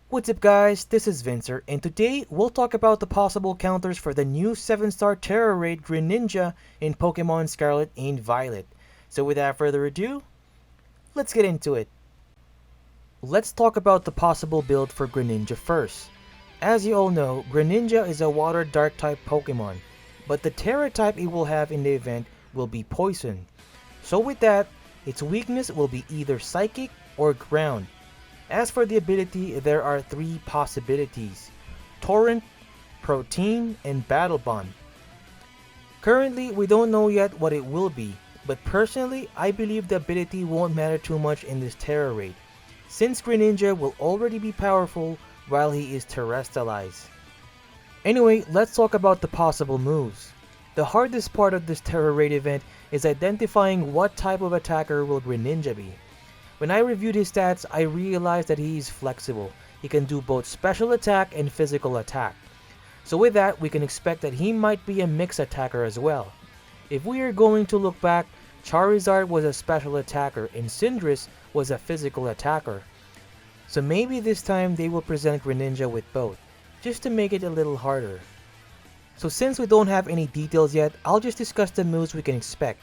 What's up guys, this is Vincener, and today we'll talk about the possible counters for the new 7-star Terra raid Greninja in Pokemon Scarlet and Violet. So without further ado, let's get into it. Let's talk about the possible build for Greninja first. As you all know, Greninja is a water dark type Pokemon, but the Terra type it will have in the event will be Poison. So with that, its weakness will be either Psychic or Ground. As for the ability, there are 3 possibilities: Torrent, Protein, and Battle Bond. Currently, we don't know yet what it will be, but personally, I believe the ability won't matter too much in this Terra raid, since Greninja will already be powerful while he is terrestrialized. Anyway, let's talk about the possible moves. The hardest part of this Terra raid event is identifying what type of attacker will Greninja be. When I reviewed his stats, I realized that he is flexible. He can do both special attack and physical attack. So with that, we can expect that he might be a mixed attacker as well. If we are going to look back, Charizard was a special attacker and Cinderace was a physical attacker. So maybe this time they will present Greninja with both, just to make it a little harder. So since we don't have any details yet, I'll just discuss the moves we can expect.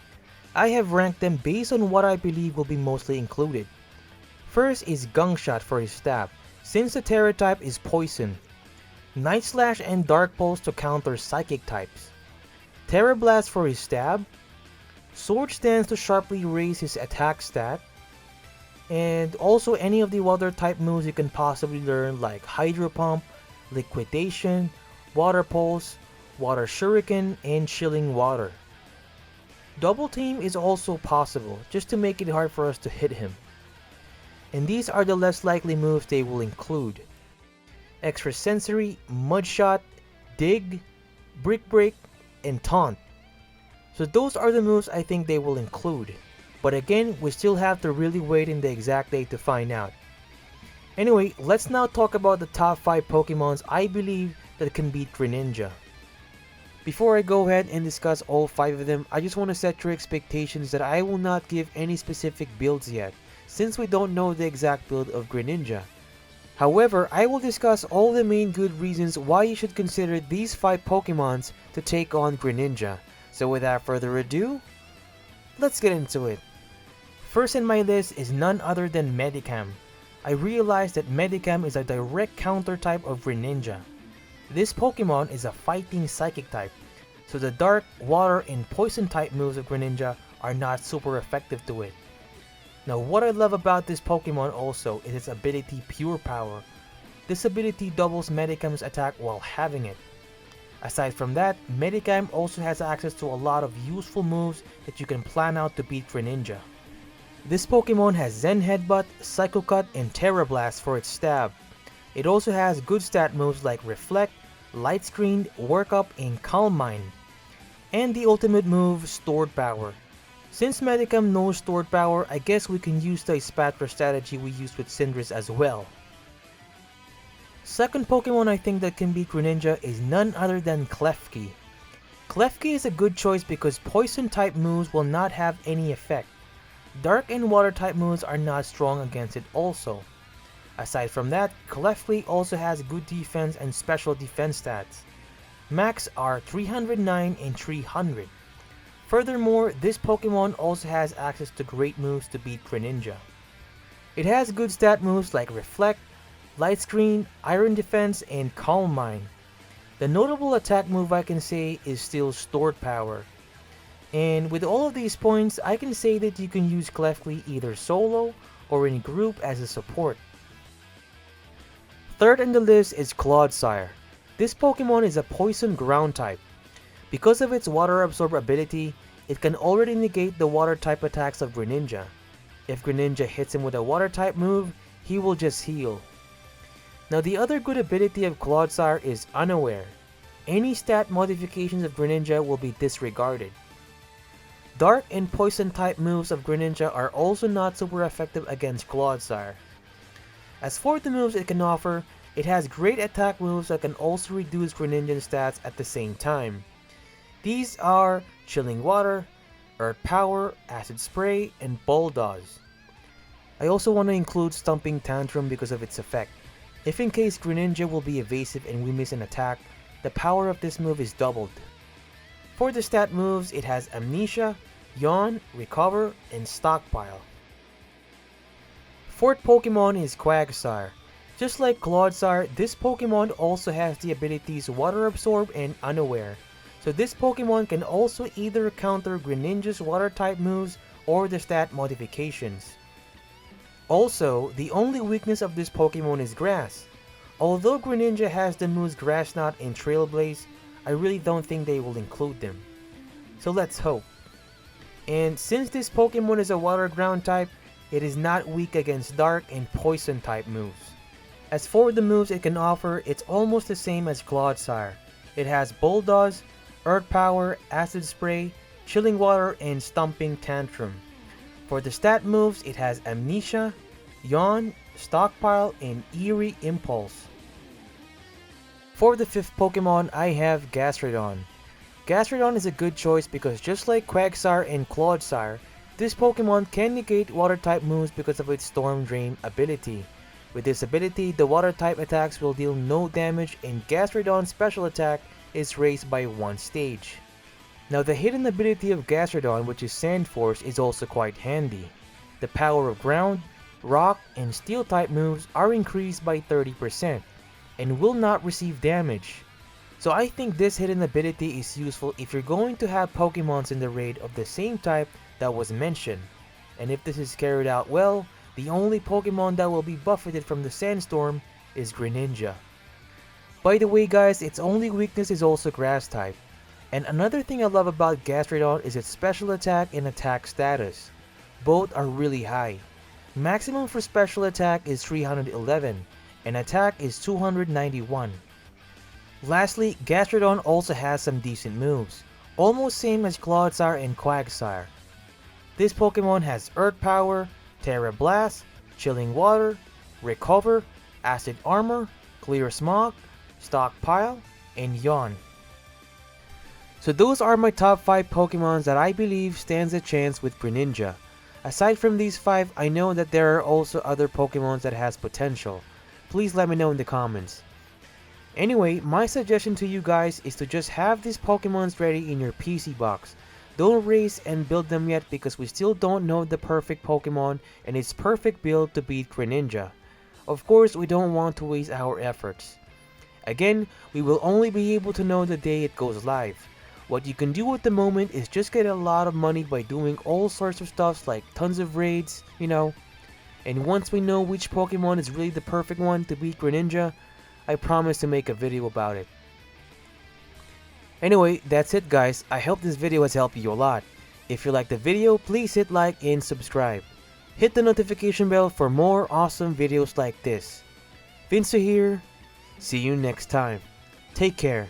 I have ranked them based on what I believe will be mostly included. First is Gunk Shot for his stab, since the Terra type is Poison. Night Slash and Dark Pulse to counter Psychic types. Terra Blast for his stab. Sword Stance to sharply raise his attack stat. And also any of the water type moves you can possibly learn, like Hydro Pump, Liquidation, Water Pulse, Water Shuriken, and Chilling Water. Double Team is also possible, just to make it hard for us to hit him. And these are the less likely moves they will include: Extra Sensory, Mud Shot, Dig, Brick Break, and Taunt. So those are the moves I think they will include. But again, we still have to really wait in the exact date to find out. Anyway, let's now talk about the top 5 Pokemons I believe that can beat Greninja. Before I go ahead and discuss all 5 of them, I just want to set your expectations that I will not give any specific builds yet, since we don't know the exact build of Greninja. However, I will discuss all the main good reasons why you should consider these 5 Pokemons to take on Greninja. So without further ado, let's get into it. First in my list is none other than Medicam. I realized that Medicam is a direct counter type of Greninja. This Pokemon is a fighting Psychic type, so the Dark, Water, and Poison type moves of Greninja are not super effective to it. Now what I love about this Pokemon also is its ability Pure Power. This ability doubles Medicam's attack while having it. Aside from that, Medicam also has access to a lot of useful moves that you can plan out to beat Greninja. This Pokemon has Zen Headbutt, Psycho Cut, and Terra Blast for its stab. It also has good stat moves like Reflect, Light Screen, Work Up, and Calm Mind. And the ultimate move, Stored Power. Since Medicam knows Stored Power, I guess we can use the Spatra strategy we used with Cinderace as well. Second Pokemon I think that can beat Greninja is none other than Klefki. Klefki is a good choice because Poison type moves will not have any effect. Dark and Water type moves are not strong against it also. Aside from that, Klefki also has good defense and special defense stats. Max are 309 and 300. Furthermore, this Pokemon also has access to great moves to beat Greninja. It has good stat moves like Reflect, Light Screen, Iron Defense, and Calm Mind. The notable attack move I can say is still Stored Power. And with all of these points, I can say that you can use Klefki either solo or in group as a support. Third on the list is Claudessir. This Pokemon is a Poison Ground type. Because of its Water Absorb ability, it can already negate the Water type attacks of Greninja. If Greninja hits him with a Water type move, he will just heal. Now the other good ability of Claudessir is Unaware. Any stat modifications of Greninja will be disregarded. Dark and Poison type moves of Greninja are also not super effective against Claudessir. As for the moves it can offer, it has great attack moves that can also reduce Greninja's stats at the same time. These are Chilling Water, Earth Power, Acid Spray, and Bulldoze. I also want to include Stumping Tantrum because of its effect. If in case Greninja will be evasive and we miss an attack, the power of this move is doubled. For the stat moves, it has Amnesia, Yawn, Recover, and Stockpile. Fourth Pokemon is Quagsire. Just like Claudessir, this Pokemon also has the abilities Water Absorb and Unaware. So this Pokemon can also either counter Greninja's water type moves or the stat modifications. Also, the only weakness of this Pokemon is Grass. Although Greninja has the moves Grass Knot and Trail Blaze, I really don't think they will include them. So let's hope. And since this Pokemon is a Water Ground type, it is not weak against Dark and Poison type moves. As for the moves it can offer, it's almost the same as Claudessir. It has Bulldoze, Earth Power, Acid Spray, Chilling Water, and Stomping Tantrum. For the stat moves, it has Amnesia, Yawn, Stockpile, and Eerie Impulse. For the fifth Pokemon, I have Gastrodon. Gastrodon is a good choice because just like Quagsire and Claudessir, this Pokemon can negate water type moves because of its Storm Drain ability. With this ability, the water type attacks will deal no damage and Gastrodon's special attack is raised by 1 stage. Now the hidden ability of Gastrodon, which is Sand Force, is also quite handy. The power of Ground, Rock, and Steel type moves are increased by 30% and will not receive damage. So I think this hidden ability is useful if you're going to have Pokemons in the raid of the same type that was mentioned. And if this is carried out well, the only Pokemon that will be buffeted from the Sandstorm is Greninja. By the way guys, its only weakness is also Grass type. And another thing I love about Gastrodon is its special attack and attack status. Both are really high. Maximum for special attack is 311 and attack is 291. Lastly, Gastrodon also has some decent moves, almost same as Claudessir and Quagsire. This Pokemon has Earth Power, TERA Blast, Chilling Water, Recover, Acid Armor, Clear Smog, Stockpile, and Yawn. So those are my top 5 Pokemons that I believe stands a chance with Greninja. Aside from these 5, I know that there are also other Pokemons that has potential. Please let me know in the comments. Anyway, my suggestion to you guys is to just have these Pokemons ready in your PC box. Don't race and build them yet because we still don't know the perfect Pokemon and its perfect build to beat Greninja. Of course, we don't want to waste our efforts. Again, we will only be able to know the day it goes live. What you can do at the moment is just get a lot of money by doing all sorts of stuff like tons of raids, you know. And once we know which Pokemon is really the perfect one to beat Greninja, I promise to make a video about it. Anyway, that's it guys. I hope this video has helped you a lot. If you liked the video, please hit like and subscribe. Hit the notification bell for more awesome videos like this. Vincener here. See you next time. Take care.